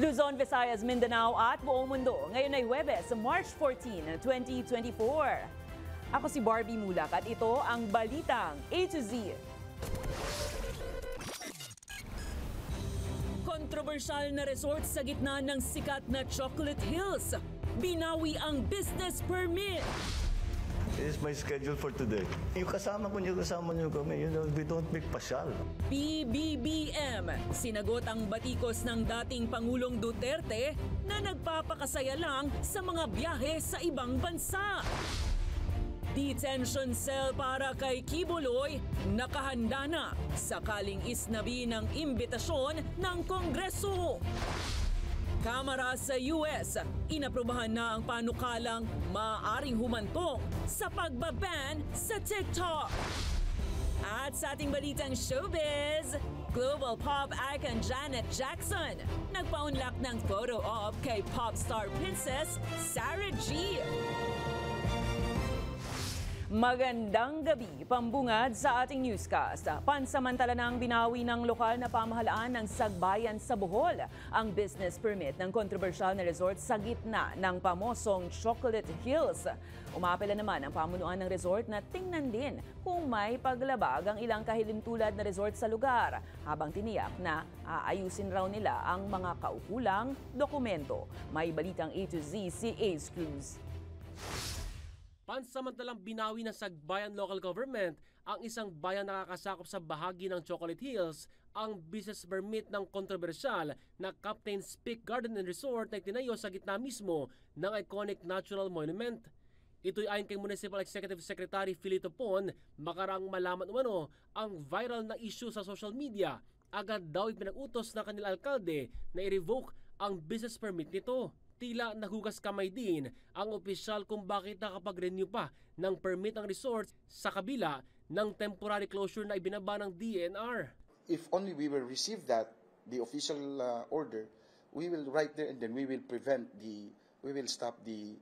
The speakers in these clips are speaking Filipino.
Luzon, Visayas, Mindanao at buong mundo. Ngayon ay Huwebes, March 14, 2024. Ako si Barbie Mulak at ito ang Balitang A to Z. Kontrobersyal na resort sa gitna ng sikat na Chocolate Hills. Binawi ang business permit. This is my schedule for today. Yung kasama nyo kami, we don't make pasyal. PBBM, sinagot ang batikos ng dating Pangulong Duterte na nagpapakasaya lang sa mga biyahe sa ibang bansa. Detention cell para kay Kibuloy, nakahanda na sakaling isnabi ng imbitasyon ng Kongreso. Kamara sa US, inaprubahan na ang panukalang maaaring humantong sa pagbaban sa TikTok. At sa ating balitang showbiz, global pop icon Janet Jackson nagpaunlak ng photo op kay pop star princess Sarah G. Magandang gabi, pambungad sa ating newscast. Pansamantala nang binawi ng lokal na pamahalaan ng Sagbayan sa Bohol ang business permit ng kontrobersyal na resort sa gitna ng pamosong Chocolate Hills. Umapela naman ang pamunuan ng resort na tingnan din kung may paglabag ang ilang kahilintulad na resort sa lugar, habang tiniyak na aayusin raw nila ang mga kaukulang dokumento. May balitang A to Z si Ace Cruz. Pansamantalang binawi ng Sagbayan Local Government ang isang bayan na nakakasakop sa bahagi ng Chocolate Hills ang business permit ng kontrobersyal na Captain's Peak Garden and Resort na itinayo sa gitna mismo ng iconic natural monument. Ito'y ayon kay Municipal Executive Secretary Philito Pon, makarang malaman umano ang viral na issue sa social media. Agad daw ipinag-utos ng kanilang alkalde na i-revoke ang business permit nito. Tila nahugas kamay din ang opisyal kung bakit nakapag-renew pa ng permit ang resort sa kabila ng temporary closure na ibinaba ng DENR. If only we will receive the official order, we will write there and then we will stop the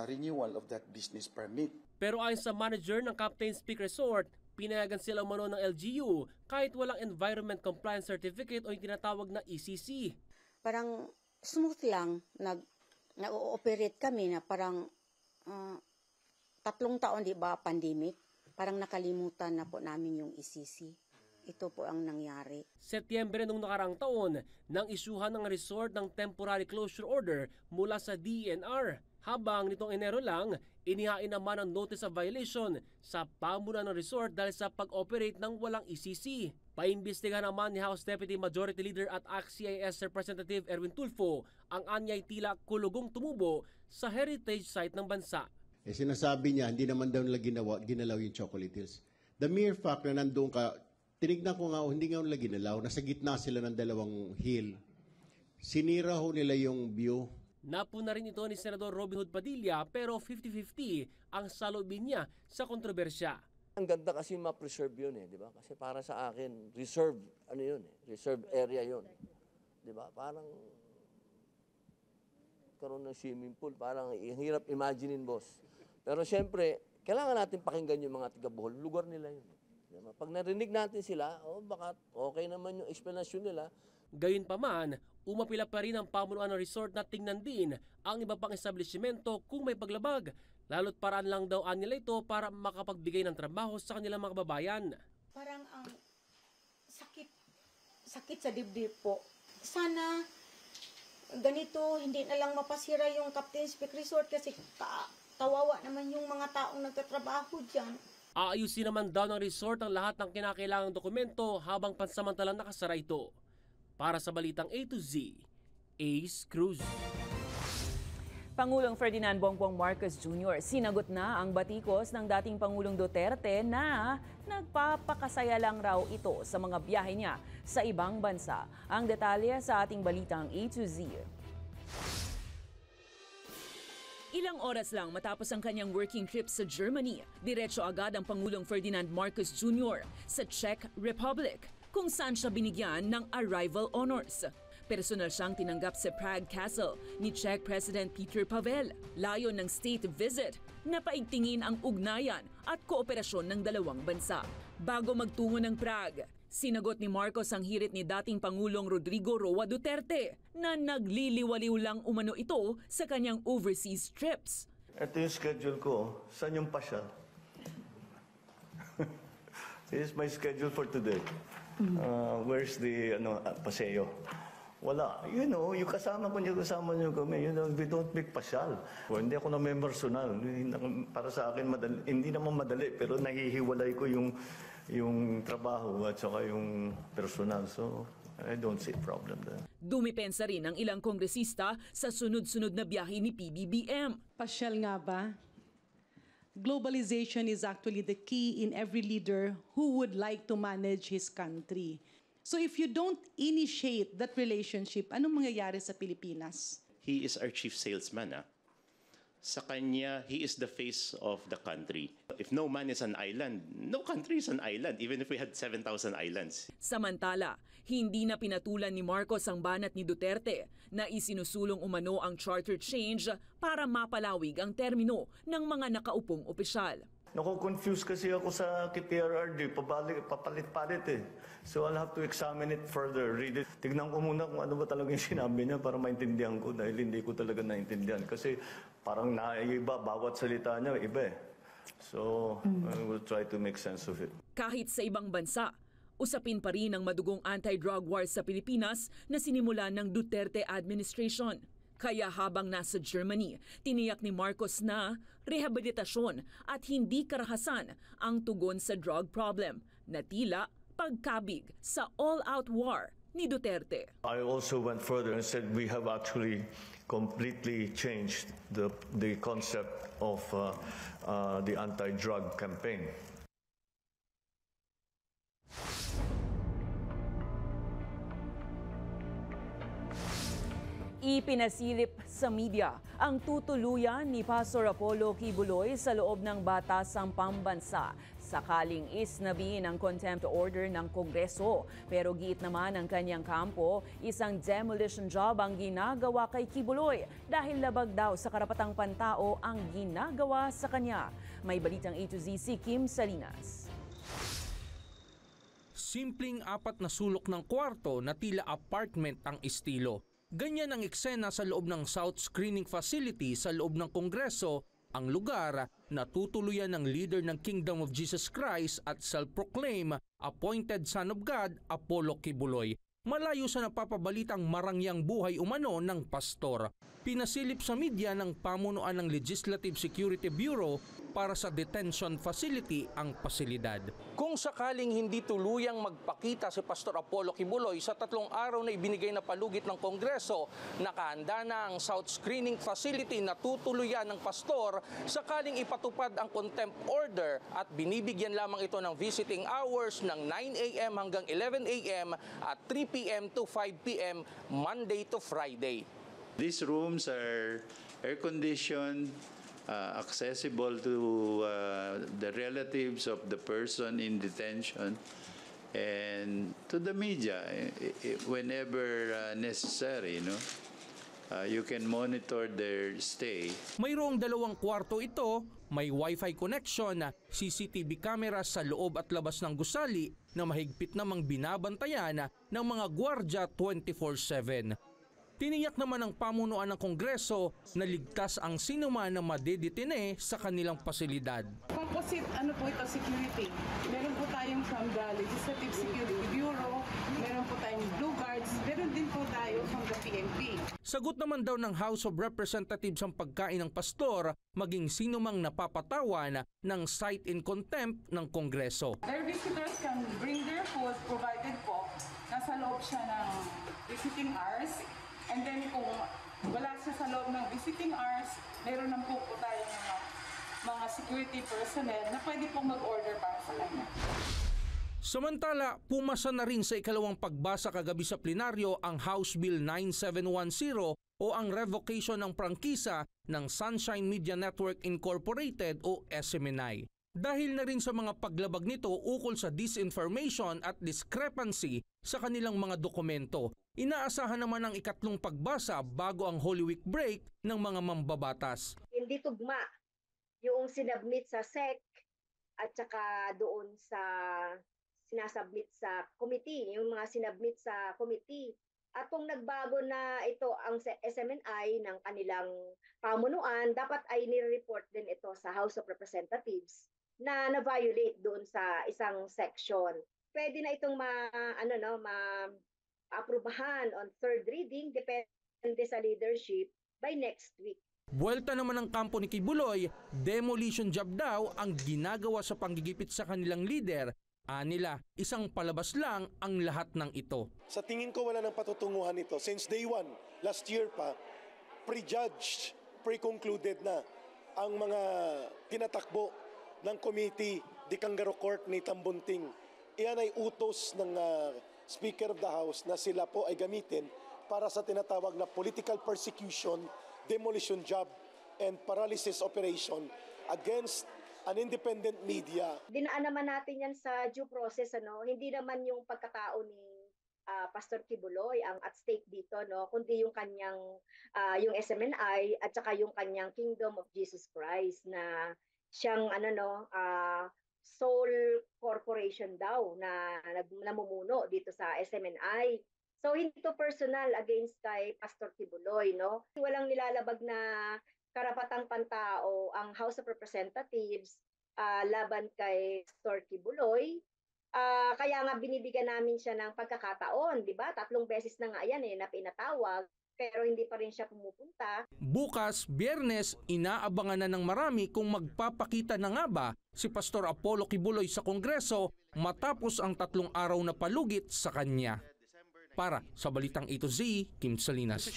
renewal of that business permit. Pero ayon sa manager ng Captain's Peak Resort, pinayagan sila umano ng LGU kahit walang Environment Compliance Certificate o yung tinatawag na ECC. Parang smooth lang, nag-ooperate kami na parang 3 taon, di ba, pandemic. Parang nakalimutan na po namin yung ECC. Ito po ang nangyari. Setyembre nung nakarang taon, nang isyuhan ng resort ng temporary closure order mula sa DENR. Habang nitong Enero lang, inihain naman ang notice of violation sa pamunuan ng resort dahil sa pag-operate ng walang ECC. Paimbestigahan naman ni House Deputy Majority Leader at ACT-CIS Representative Erwin Tulfo ang anyay tila kulugong tumubo sa heritage site ng bansa. Sinasabi niya, hindi naman daw nila ginalaw yung Chocolate Hills. The mere fact na nandoon ka, tinignan ko nga, hindi nga nila ginalaw, nasa gitna sila ng dalawang hill. Sinira ho nila yung view. Napuna rin ito ni Senador Robin Hood Padilla pero 50-50 ang salubin niya sa kontrobersya. Ang ganda kasi ma-preserve yun di ba? Kasi para sa akin, reserve, reserve area yun. Di ba? Parang karoon ng swimming pool, parang hirap imaginein, boss. Pero siyempre, kailangan natin pakinggan yung mga taga-Bohol, lugar nila yun. Diba? Pag narinig natin sila, baka okay naman yung explanation nila. Gayunpaman, umapila pa rin ang pamunuan ng resort na tingnan din ang iba pang establishmento kung may paglabag. Lalo't paraan lang daw nila ito para makapagbigay ng trabaho sa kanilang mga kababayan. Parang ang sakit sa dibdib po. Sana ganito, hindi na lang mapasira yung Captain's Peak Resort kasi kawawa naman yung mga taong nagtatrabaho dyan. Aayusin naman daw ng resort ang lahat ng kinakailangang dokumento habang pansamantalang nakasara ito. Para sa Balitang A to Z, Ace Cruz. Pangulong Ferdinand Bongbong Marcos Jr. sinagot na ang batikos ng dating Pangulong Duterte na nagpapakasaya lang raw ito sa mga biyahe niya sa ibang bansa. Ang detalye sa ating Balitang A to Z. Ilang oras lang matapos ang kanyang working trip sa Germany, diretso agad ang Pangulong Ferdinand Marcos Jr. sa Czech Republic, kung saan siya binigyan ng arrival honors. Personal siyang tinanggap sa Prague Castle ni Czech President Petr Pavel. Layon ng state visit na paigtingin ang ugnayan at kooperasyon ng dalawang bansa. Bago magtungo ng Prague, Sinagot ni Marcos ang hirit ni dating Pangulong Rodrigo Roa Duterte na nagliliwaliw lang umano ito sa kanyang overseas trips. Ito yung schedule ko. Saan yung pasyal? This is my schedule for today. Where's the paseo? Wala. Yung kasama nyo kami. We don't make pasyal. Hindi ako na member personal. Para sa akin, hindi naman madali, pero nahihiwalay ko yung trabaho at saka yung personal. So, I don't see a problem there. Dumipensa rin ang ilang kongresista sa sunod-sunod na biyahe ni PBBM. Pasyal nga ba? Globalization is actually the key in every leader who would like to manage his country. So if you don't initiate that relationship, anong mangyayari sa Pilipinas? He is our chief salesman. Sa kanya, he is the face of the country. If no man is an island, no country is an island, even if we had 7,000 islands. Samantala, hindi na pinatulan ni Marcos ang banat ni Duterte na isinusulong umano ang charter change para mapalawig ang termino ng mga nakaupong opisyal. Nako-confuse kasi ako sa PRRD, papalit-palit eh. So I'll have to examine it further, read it. Tignan ko muna kung ano ba talaga yung sinabi niya para maintindihan ko dahil hindi ko talaga naintindihan. Kasi parang naiiba, bawat salita niya, iba eh. So I will try to make sense of it. Kahit sa ibang bansa, usapin pa rin ang madugong anti-drug war sa Pilipinas na sinimulan ng Duterte administration. Kaya habang nasa Germany, tiniyak ni Marcos na rehabilitasyon at hindi karahasan ang tugon sa drug problem na tila pagkabig sa all-out war ni Duterte. I also went further and said we have actually completely changed the concept of the anti-drug campaign. Ipinasilip sa media ang tutuluyan ni Pastor Apollo Kibuloy sa loob ng batasang pambansa. Sakaling isnabihin ang contempt order ng Kongreso. Pero giit naman ang kanyang kampo, isang demolition job ang ginagawa kay Kibuloy dahil labag daw sa karapatang pantao ang ginagawa sa kanya. May balitang A to Z si Kim Salinas. Simpleng apat na sulok ng kwarto na tila apartment ang estilo. Ganyan ang eksena sa loob ng South Screening Facility sa loob ng Kongreso, ang lugar na tutuluyan ng leader ng Kingdom of Jesus Christ at self-proclaim appointed Son of God, Apollo Kibuloy. Malayo sa napapabalitang marangyang buhay umano ng pastor. Pinasilip sa media ng pamunuan ng Legislative Security Bureau para sa detention facility ang pasilidad. Kung sakaling hindi tuluyang magpakita si Pastor Apollo Kibuloy sa 3 araw na ibinigay na palugit ng Kongreso, nakahanda na ang South Screening Facility na tutuluyan ng pastor sakaling ipatupad ang contempt order at binibigyan lamang ito ng visiting hours ng 9 a.m. hanggang 11 a.m. at 3 p.m. to 5 p.m. Monday to Friday. These rooms are air-conditioned, accessible to the relatives of the person in detention and to the media whenever necessary. You can monitor their stay. Mayroong 2 kwarto ito, may wifi connection, CCTV cameras sa loob at labas ng gusali na mahigpit namang binabantayan ng mga gwardya 24/7. Tiniyak naman ng pamunuan ng Kongreso na ligtas ang sinuman na madedetine sa kanilang pasilidad. Composite, po ito, security. Meron po tayong from the Legislative Security Bureau, meron po tayong Blue Guards, meron din po tayo from the PNP. Sagot naman daw ng House of Representatives ang pagkain ng pastor, maging sinumang napapatawan ng cite in contempt ng Kongreso. Their visitors can bring their food provided po, nasa loob siya ng visiting hours. And then kung wala siya sa loob ng visiting hours, meron naman po tayong mga security personnel na pwede pong mag-order para sa kanya. Samantala, pumasa na rin sa ikalawang pagbasa kagabi sa plenaryo ang House Bill 9710 o ang revocation ng prangkisa ng Sunshine Media Network Incorporated o SMNI. Dahil na rin sa mga paglabag nito ukol sa disinformation at discrepancy sa kanilang mga dokumento, inaasahan naman ang ikatlong pagbasa bago ang Holy Week break ng mga mambabatas. Hindi tugma yung sinabmit sa SEC at saka doon sa sinasubmit sa committee, yung mga sinubmit sa committee. At kung nagbago na ito ang SMNI ng kanilang pamunuan, dapat ay nire-report din ito sa House of Representatives na na-violate doon sa isang section. Pwede na itong ma-aprubahan on third reading, depende sa leadership, by next week. Buwelta naman ng kampo ni Kibuloy, demolition job daw ang ginagawa sa panggigipit sa kanilang leader. Anila, isang palabas lang ang lahat ng ito. Sa tingin ko wala nang patutunguhan ito. Since day one, last year pa, prejudged, pre-concluded na ang mga tinatakbo ng committee di Kangaroo Court ni Tambunting. Iyan ay utos ng Speaker of the House na sila po ay gamitin para sa tinatawag na political persecution, demolition job, and paralysis operation against an independent media. Dinaan naman natin yan sa due process, Hindi naman yung pagkatao ni Pastor Kibuloy ang at stake dito, kundi yung kanyang yung SMNI at saka yung kanyang Kingdom of Jesus Christ na siyang sole corporation daw na namumuno dito sa SMNI. So hindi to personal against kay Pastor Kibuloy, Walang nilalabag na karapatang pantao ang House of Representatives laban kay Pastor Kibuloy. Kaya nga binibigyan namin siya ng pagkakataon, di ba? 3 beses na nga yan na pinatawag, pero hindi pa rin siya pumupunta. Bukas, Biyernes, inaabangan na ng marami kung magpapakita na nga ba si Pastor Apollo Kibuloy sa Kongreso matapos ang 3 araw na palugit sa kanya. Para sa Balitang A to Z, Kim Salinas.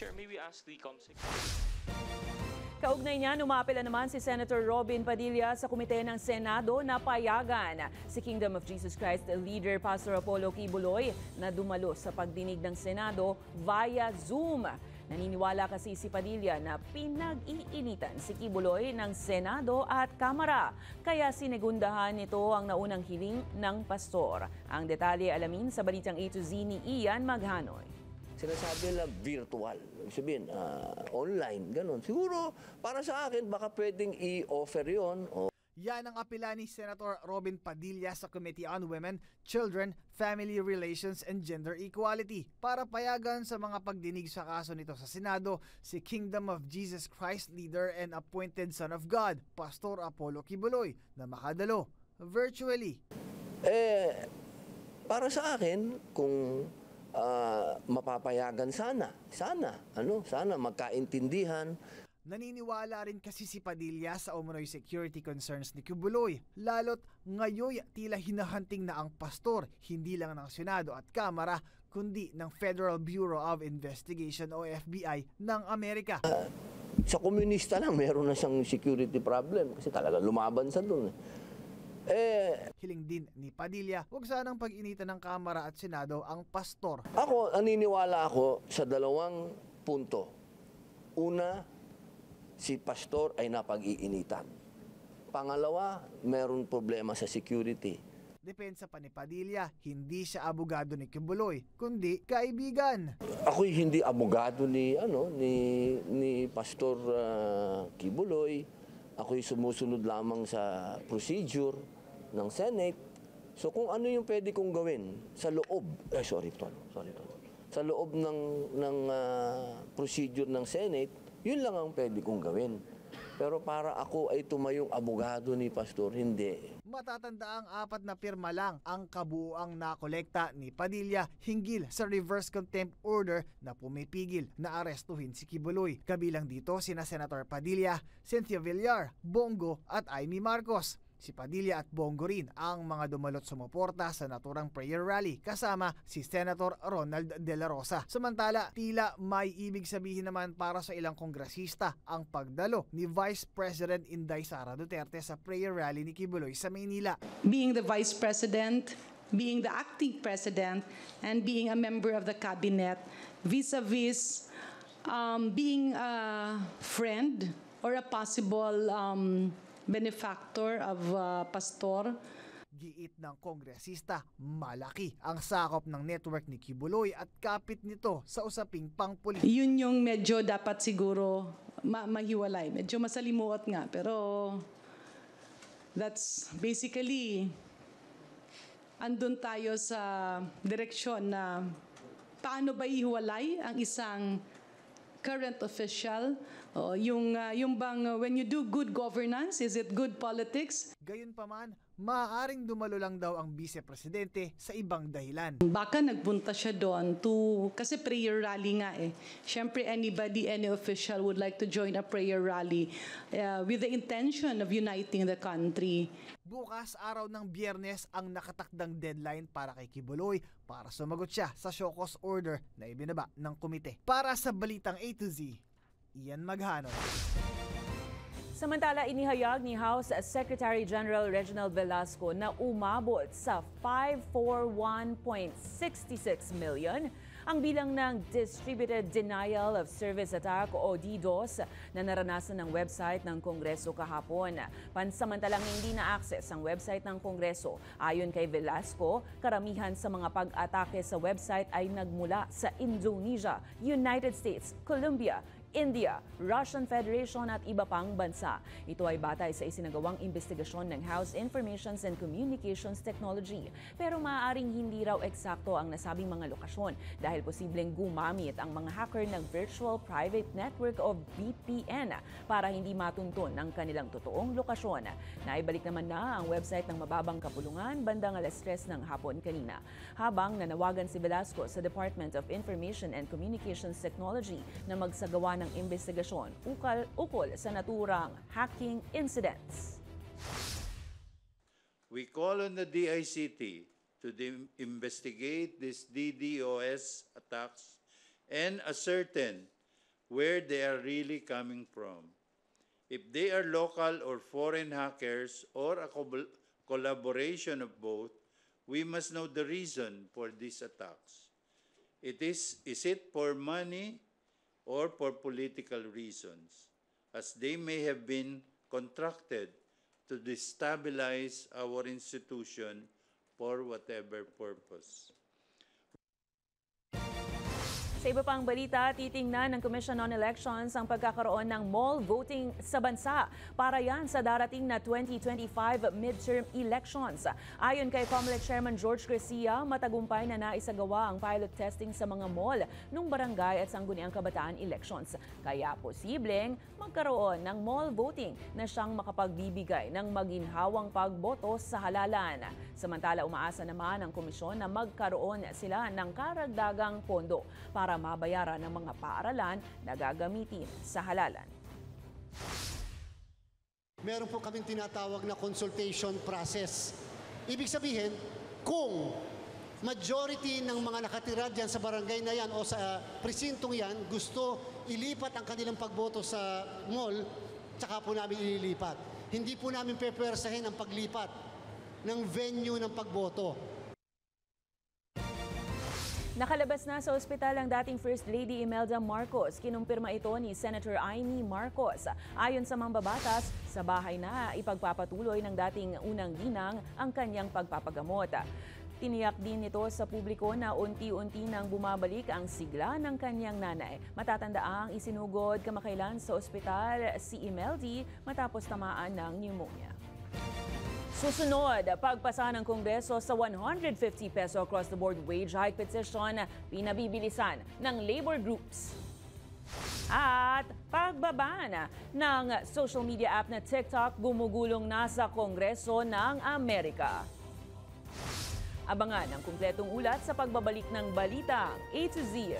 Kaugnay niya, umapela naman si Senator Robin Padilla sa komite ng Senado na payagan si Kingdom of Jesus Christ leader Pastor Apollo Kibuloy na dumalo sa pagdinig ng Senado via Zoom. Naniniwala kasi si Padilla na pinag-iinitan si Kibuloy ng Senado at Kamara, kaya sinegundahan nito ang naunang hiling ng pastor. Ang detalye alamin sa Balitang A to Z ni Ian Maghanoy. Sinasabi nila virtual, sabihin, online, ganun. Siguro, para sa akin, baka pwedeng i-offer yun. Yan ang apela ni Senator Robin Padilla sa Committee on Women, Children, Family Relations and Gender Equality para payagan sa mga pagdinig sa kaso nito sa Senado si Kingdom of Jesus Christ leader and appointed Son of God, Pastor Apollo Kibuloy, na makadalo virtually. Para sa akin, kung mapapayagan sana magkaintindihan. Naniniwala rin kasi si Padilla sa umunoy security concerns ni Kibuloy, lalo't ngayon tila hinahanting na ang pastor, hindi lang ng Senado at Kamara, kundi ng Federal Bureau of Investigation o FBI ng Amerika. Sa komunista lang meron na siyang security problem kasi talaga lumaban sa doon. Hiling din ni Padilla, huwag sanang pag-initan ng Kamara at Senado ang pastor. Ako, naniniwala ako sa 2 punto. Una, si pastor ay napag-iinitan. Pangalawa, meron problema sa security. Depensa pa ni Padilla, hindi siya abogado ni Kibuloy, kundi kaibigan. Ako'y hindi abogado ni Pastor Kibuloy. Ako'y sumusunod lamang sa procedure ng Senate. So kung ano yung pwede kong gawin sa loob, sa loob ng procedure ng Senate, yun lang ang pwede kong gawin. Pero para ako ay tumayong abogado ni Pastor, hindi. Matatanda ang 4 na pirma lang ang kabuuang nakolekta ni Padilla hinggil sa reverse contempt order na pumipigil na arestuhin si Kibuloy. Kabilang dito sina Senator Padilla, Cynthia Villar, Bongo at Amy Marcos. Si Padilla at Bongo rin ang mga dumalot sumuporta sa naturang prayer rally kasama si Senator Ronald De La Rosa. Samantala, tila may ibig sabihin naman para sa ilang kongresista ang pagdalo ni Vice President Inday Sara Duterte sa prayer rally ni Kibuloy sa Maynila. Being the Vice President, being the acting President, and being a member of the Cabinet, vis-a-vis being a friend or a possible benefactor of pastor. Giit ng kongresista, malaki ang sakop ng network ni Kibuloy at kapit nito sa usaping pangpolitika. Yun yung medyo dapat siguro mahiwalay. Medyo masalimuot nga, pero that's basically andun tayo sa direksyon na paano ba ihiwalay ang isang current official, yung bang when you do good governance, is it good politics? Gayunpaman, maaaring dumalo lang daw ang vice-presidente sa ibang dahilan. Baka nagpunta siya doon kasi prayer rally nga eh. Siyempre any official would like to join a prayer rally with the intention of uniting the country. Bukas, araw ng Biyernes, ang nakatakdang deadline para kay Quiboloy para sumagot siya sa show cause order na ibinaba ng komite. Para sa Balitang A to Z, Ian Maghanon. Samantala, inihayag ni House Secretary General Reginald Velasco na umabot sa 541.66 million ang bilang ng Distributed Denial of Service Attack o DDoS na naranasan ng website ng Kongreso kahapon. Pansamantalang hindi na-access ang website ng Kongreso. Ayon kay Velasco, karamihan sa mga pag-atake sa website ay nagmula sa Indonesia, United States, Colombia, India, Russian Federation at iba pang bansa. Ito ay batay sa isinagawang investigasyon ng House Informations and Communications Technology. Pero maaaring hindi raw eksakto ang nasabing mga lokasyon dahil posibleng gumamit ang mga hacker ng Virtual Private Network o VPN para hindi matuntun ang kanilang totoong lokasyon. Naibalik naman na ang website ng Mababang Kapulungan bandang 3:00 ng hapon kanina. Habang nanawagan si Velasco sa Department of Information and Communications Technology na magsagawa ng investigasyon ukol sa naturang hacking incidents. We call on the DICT to investigate these DDoS attacks and ascertain where they are really coming from. If they are local or foreign hackers or a collaboration of both, we must know the reason for these attacks. Is it for money or for political reasons, as they may have been contracted to destabilize our institution for whatever purpose. Sa iba pang balita, titingnan ng Commission on Elections ang pagkakaroon ng mall voting sa bansa para yan sa darating na 2025 midterm elections. Ayon kay COMELEC Chairman George Garcia, matagumpay na naisagawa ang pilot testing sa mga mall nung barangay at sangguniang kabataan elections. Kaya posibleng magkaroon ng mall voting na siyang makapagbibigay ng maginhawang pagboto sa halalan. Samantala, umaasa naman ang komisyon na magkaroon sila ng karagdagang pondo para mabayaran ng mga paaralan na gagamitin sa halalan. Meron po kaming tinatawag na consultation process. Ibig sabihin, kung majority ng mga nakatira dyan sa barangay na yan o sa presintong yan gusto ilipat ang kanilang pagboto sa mall, tsaka po namin ililipat. Hindi po namin pepersahin ang paglipat ng venue ng pagboto. Nakalabas na sa ospital ang dating First Lady Imelda Marcos. Kinumpirma ito ni Senator Amy Marcos. Ayon sa mambabatas, sa bahay na ipagpapatuloy ng dating unang ginang ang kanyang pagpapagamot. Tiniyak din nito sa publiko na unti-unti nang bumabalik ang sigla ng kanyang nanay. Matatandaang isinugod kamakailan sa ospital si Imelda matapos tamaan ng pneumonia. Susunod, pagpasa ng Kongreso sa 150 peso across-the-board wage hike petition, pinabibilisan ng labor groups. At pagbaba ng social media app na TikTok, gumugulong na sa Kongreso ng Amerika. Abangan ang kumpletong ulat sa pagbabalik ng Balitang A to Z.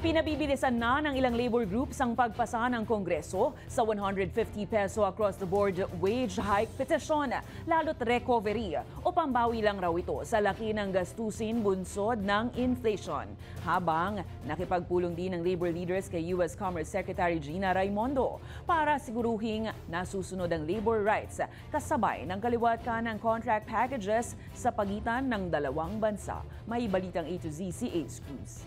Pinabibilisan na ng ilang labor groups ang pagpasa ng Kongreso sa 150 peso across-the-board wage hike petition, lalo't recovery o pambawi lang raw ito sa laki ng gastusin bunsod ng inflation. Habang nakipagpulong din ng labor leaders kay U.S. Commerce Secretary Gina Raimondo para siguruhing nasusunod ang labor rights kasabay ng kaliwat ng contract packages sa pagitan ng dalawang bansa. May balitang A to Z si Ace Cruz.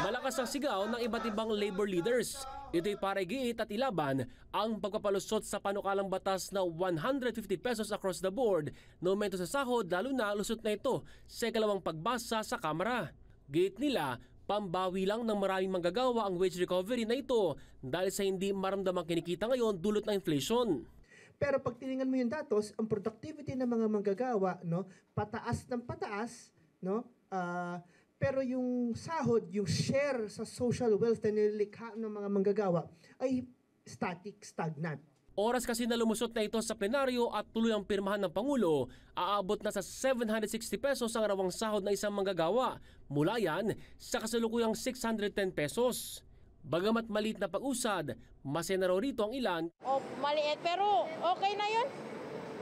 Malakas ang sigaw ng iba't ibang labor leaders. Ito'y para igiit at ilaban ang pagpapalusot sa panukalang batas na 150 pesos across the board na aumento sa sahod, lalo na lusot na ito sa ikalawang pagbasa sa Kamara. Giit nila, pambawi lang ng maraming manggagawa ang wage recovery na ito dahil sa hindi maramdamang kinikita ngayon dulot ng inflation. Pero pag tiningnan mo yung datos, ang productivity ng mga manggagawa, no, pataas ng pataas, no? Pero yung sahod, yung share sa social wealth na nilikha ng mga manggagawa ay stagnant. Oras kasi na lumusot na ito sa plenaryo at tuloy ang pirmahan ng Pangulo, aabot na sa 760 pesos ang arawang sahod na isang manggagawa. Mula yan sa kasalukuyang 610 pesos. Bagamat maliit na pag-usad, masaya raw rito ang ilan. Maliit pero okay na yun.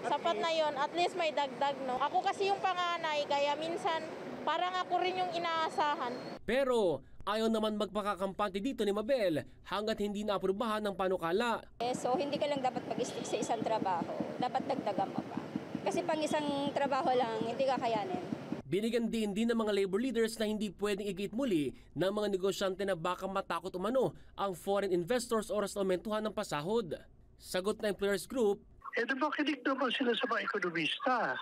Sapat na yun. At least may dagdag, no? Ako kasi yung panganay, kaya minsan parang ako rin yung inaasahan. Pero ayaw naman magpakakampante dito ni Mabel hanggat hindi naaprubahan ng panukala. So hindi ka lang dapat mag-stick sa isang trabaho. Dapat dagdagan mo pa. Kasi pang isang trabaho lang, hindi ka kayanin. Binigyan din ng mga labor leaders na hindi pwedeng igit muli ng mga negosyante na baka matakot umano ang foreign investors oras na aumentuhan ng pasahod. Sagot na Employers Group, nakinig naman sila sa mga ekonomista.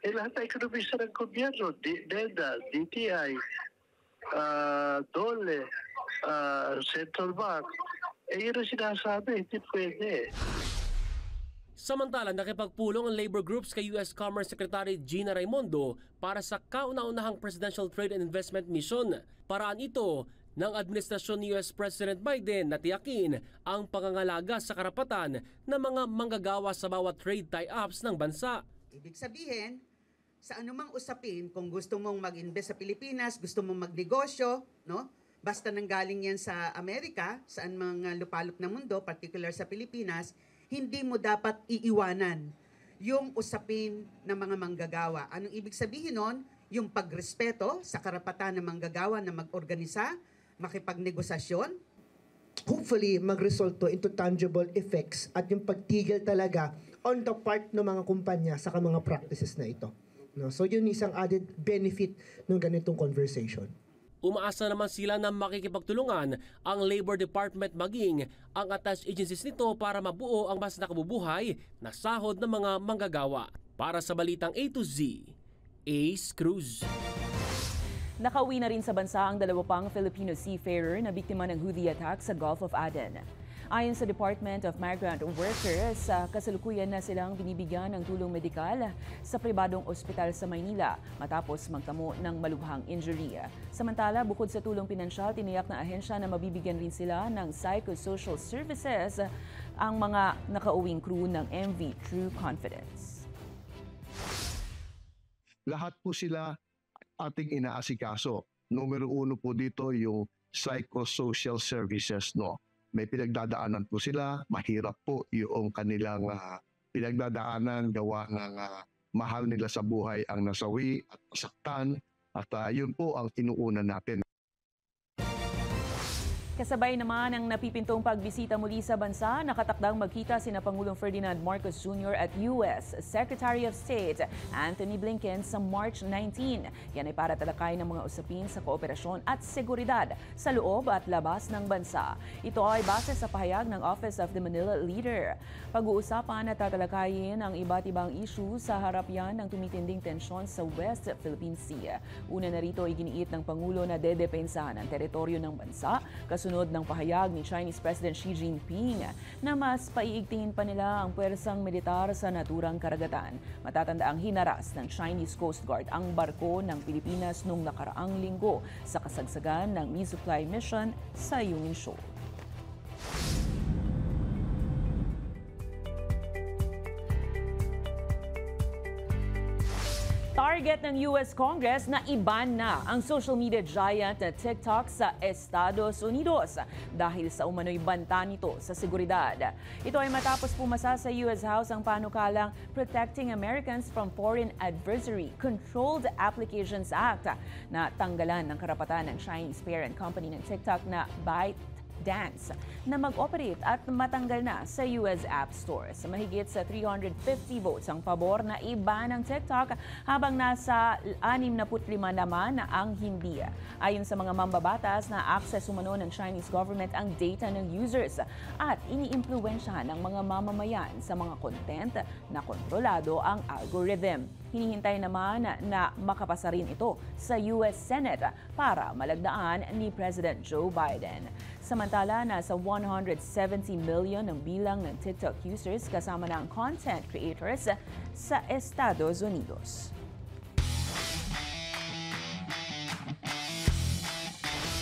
Lahat ng ekonomista ng gobyerno, DEDA, DTI, DOLE, Central Bank, yun ang sinasabi, hindi pwede. Samantala, nakipagpulong ang labor groups kay U.S. Commerce Secretary Gina Raimondo para sa kauna-unahang Presidential Trade and Investment Mission. Paraan ito ng administrasyon ni U.S. President Biden na tiyakin ang pangangalaga sa karapatan ng mga manggagawa sa bawat trade tie-ups ng bansa. Ibig sabihin, sa anumang usapin, kung gusto mong mag-invest sa Pilipinas, gusto mong magnegosyo, no? Basta nanggaling yan sa Amerika, saan mga lupalop ng mundo, particular sa Pilipinas, hindi mo dapat iiwanan yung usapin ng mga manggagawa. Anong ibig sabihin nun? Yung pagrespeto sa karapatan ng manggagawa na mag-organisa, makipagnegosasyon. Hopefully, mag-result to into tangible effects at yung pagtigil talaga on the part ng mga kumpanya sa mga practices na ito. No? So yun isang added benefit ng ganitong conversation. Umaasa naman sila na makikipagtulungan ang Labor Department maging ang attached agencies nito para mabuo ang mas nakabubuhay na sahod ng mga manggagawa. Para sa Balitang A to Z, Ace Cruz. Nakauwi na rin sa bansa ang dalawa pang Filipino seafarer na biktima ng Houthi attack sa Gulf of Aden. Ayon sa Department of Migrant Workers, kasalukuyan na silang binibigyan ng tulong medikal sa pribadong ospital sa Maynila matapos magtamo ng malubhang injury. Samantala, bukod sa tulong pinansyal, tiniyak ng ahensya na mabibigyan rin sila ng psychosocial services ang mga nakauwing crew ng MV True Confidence. Lahat po sila ating inaasikaso. Numero 1 po dito yung psychosocial services, no? May pinagdadaanan po sila, mahirap po yung kanilang pinagdadaanan, gawa ng mahal nila sa buhay ang nasawi at masaktan, at yun po ang inuuna natin. Kasabay naman ang napipintong pagbisita muli sa bansa, nakatakdang magkita sina Pangulong Ferdinand Marcos Jr. at U.S. Secretary of State Antony Blinken sa March 19. Yan ay para talakay ng mga usapin sa kooperasyon at seguridad sa loob at labas ng bansa. Ito ay base sa pahayag ng Office of the Manila Leader. Pag-uusapan at tatalakayin ang iba't ibang issue sa harap yan ng tumitinding tensyon sa West Philippine Sea. Una na rito iginiit ng Pangulo na dedepensahan ang teritoryo ng bansa, kasunod ng pahayag ni Chinese President Xi Jinping na mas paiigtingin pa nila ang pwersang militar sa naturang karagatan. Matatandaang hinaras ng Chinese Coast Guard ang barko ng Pilipinas noong nakaraang linggo sa kasagsagan ng resupply mission sa Yumin Shoal. Target ng US Congress na iban na ang social media giant na TikTok sa Estados Unidos dahil sa umano'y banta nito sa seguridad. Ito ay matapos pumasa sa US House ang panukalang Protecting Americans from Foreign Adversary Controlled Applications Act na tanggalan ng karapatan ng Chinese parent company ng TikTok na Dance na mag-operate at matanggal na sa US App Stores. Mahigit sa 350 votes ang pabor na iba ng TikTok habang nasa 65 naman ang hindi. Ayon sa mga mambabatas, na access umano ng Chinese government ang data ng users at iniimpluwensyahan ng mga mamamayan sa mga content na kontrolado ang algorithm. Hinihintay naman na makapasa rin ito sa US Senate para malagdaan ni President Joe Biden. Samantala, nasa 170 million ang bilang ng TikTok users kasama ng content creators sa Estados Unidos.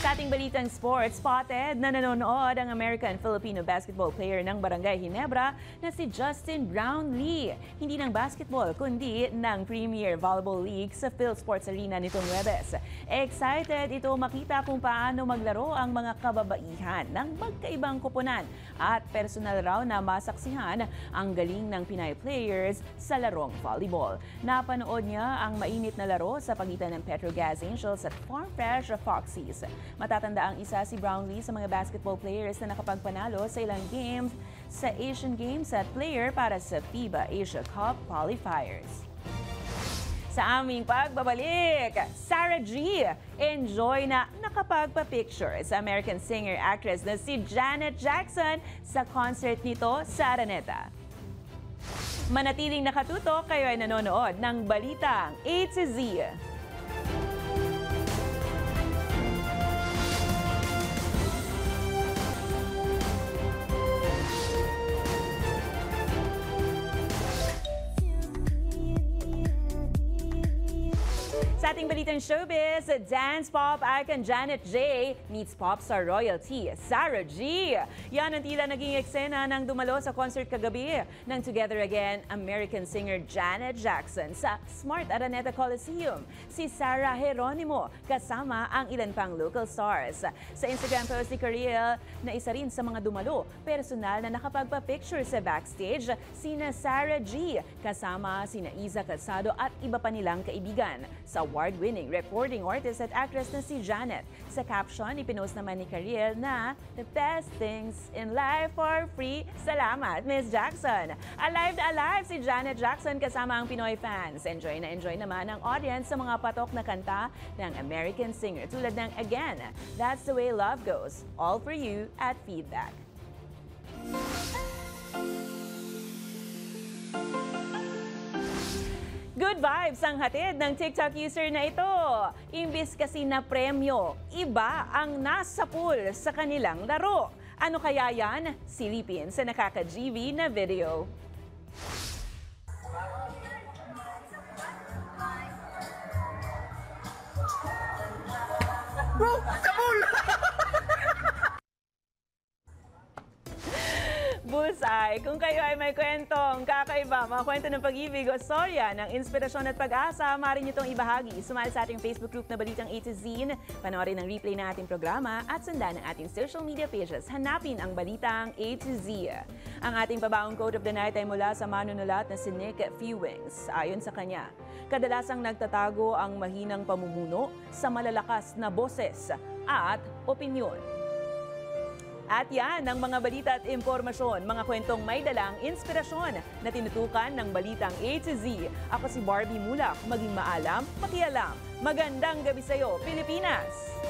Sa ating balitang sports, spotted na nanonood ang American-Filipino basketball player ng Barangay Ginebra na si Justin Brownlee. Hindi ng basketball, kundi ng Premier Volleyball League sa PhilSports Arena nitong Huwebes. Excited ito makita kung paano maglaro ang mga kababaihan ng magkaibang koponan at personal raw na masaksihan ang galing ng Pinay players sa larong volleyball. Napanood niya ang mainit na laro sa pagitan ng Petrogas Angels at Farm Fresh Foxies. Matatanda ang isa si Brownlee sa mga basketball players na nakapagpanalo sa ilang games sa Asian Games at player para sa FIBA Asia Cup qualifiers. Sa aming pagbabalik, Sarah G. enjoy na nakapagpa-picture sa American singer-actress na si Janet Jackson sa concert nito sa Araneta. Manatiling nakatutok, kayo ay nanonood ng Balitang A to Z. Sa ating balitang showbiz, dance pop icon Janet J. meets pop star royalty Sarah G. Yan ang tila naging eksena ng dumalo sa concert kagabi ng Together Again American singer Janet Jackson sa Smart Araneta Coliseum. Si Sarah Geronimo kasama ang ilan pang local stars. Sa Instagram post ni Cariel na isa rin sa mga dumalo, personal na nakapagpa-picture sa backstage sina Sarah G. kasama sina Iza Calzado at iba pa nilang kaibigan. Sa award-winning reporting artist at actress na si Janet. Sa caption, ipinost naman ni Cariel na the best things in life are free. Salamat, Miss Jackson. Alive na alive si Janet Jackson kasama ang Pinoy fans. Enjoy na enjoy naman ang audience sa mga patok na kanta ng American singer tulad ng Again, That's the Way Love Goes, All for You at Feedback. Good vibes ang hatid ng TikTok user na ito. Imbis kasi na premyo, iba ang nasa pool sa kanilang laro. Ano kaya yan? Silipin sa nakaka-GV na video. Bro, kabul! Bullseye! Kung kayo ay may kwentong kakaiba, mga kwento ng pag-ibig o storya ng inspirasyon at pag-asa, maaari nyo itong ibahagi. Sumali sa ating Facebook group na Balitang A to Z, panoorin ang replay ng ating programa at sundan ang ating social media pages. Hanapin ang Balitang A to Z. Ang ating pabaong quote of the night ay mula sa manunulat na si Nick Fewings. Ayon sa kanya, kadalasang nagtatago ang mahinang pamumuno sa malalakas na boses at opinyon. At yan ang mga balita at impormasyon, mga kwentong may dalang inspirasyon na tinutukan ng Balitang A to Z. Ako si Barbie Mulak, maging maalam, makialam. Magandang gabi sa'yo, Pilipinas!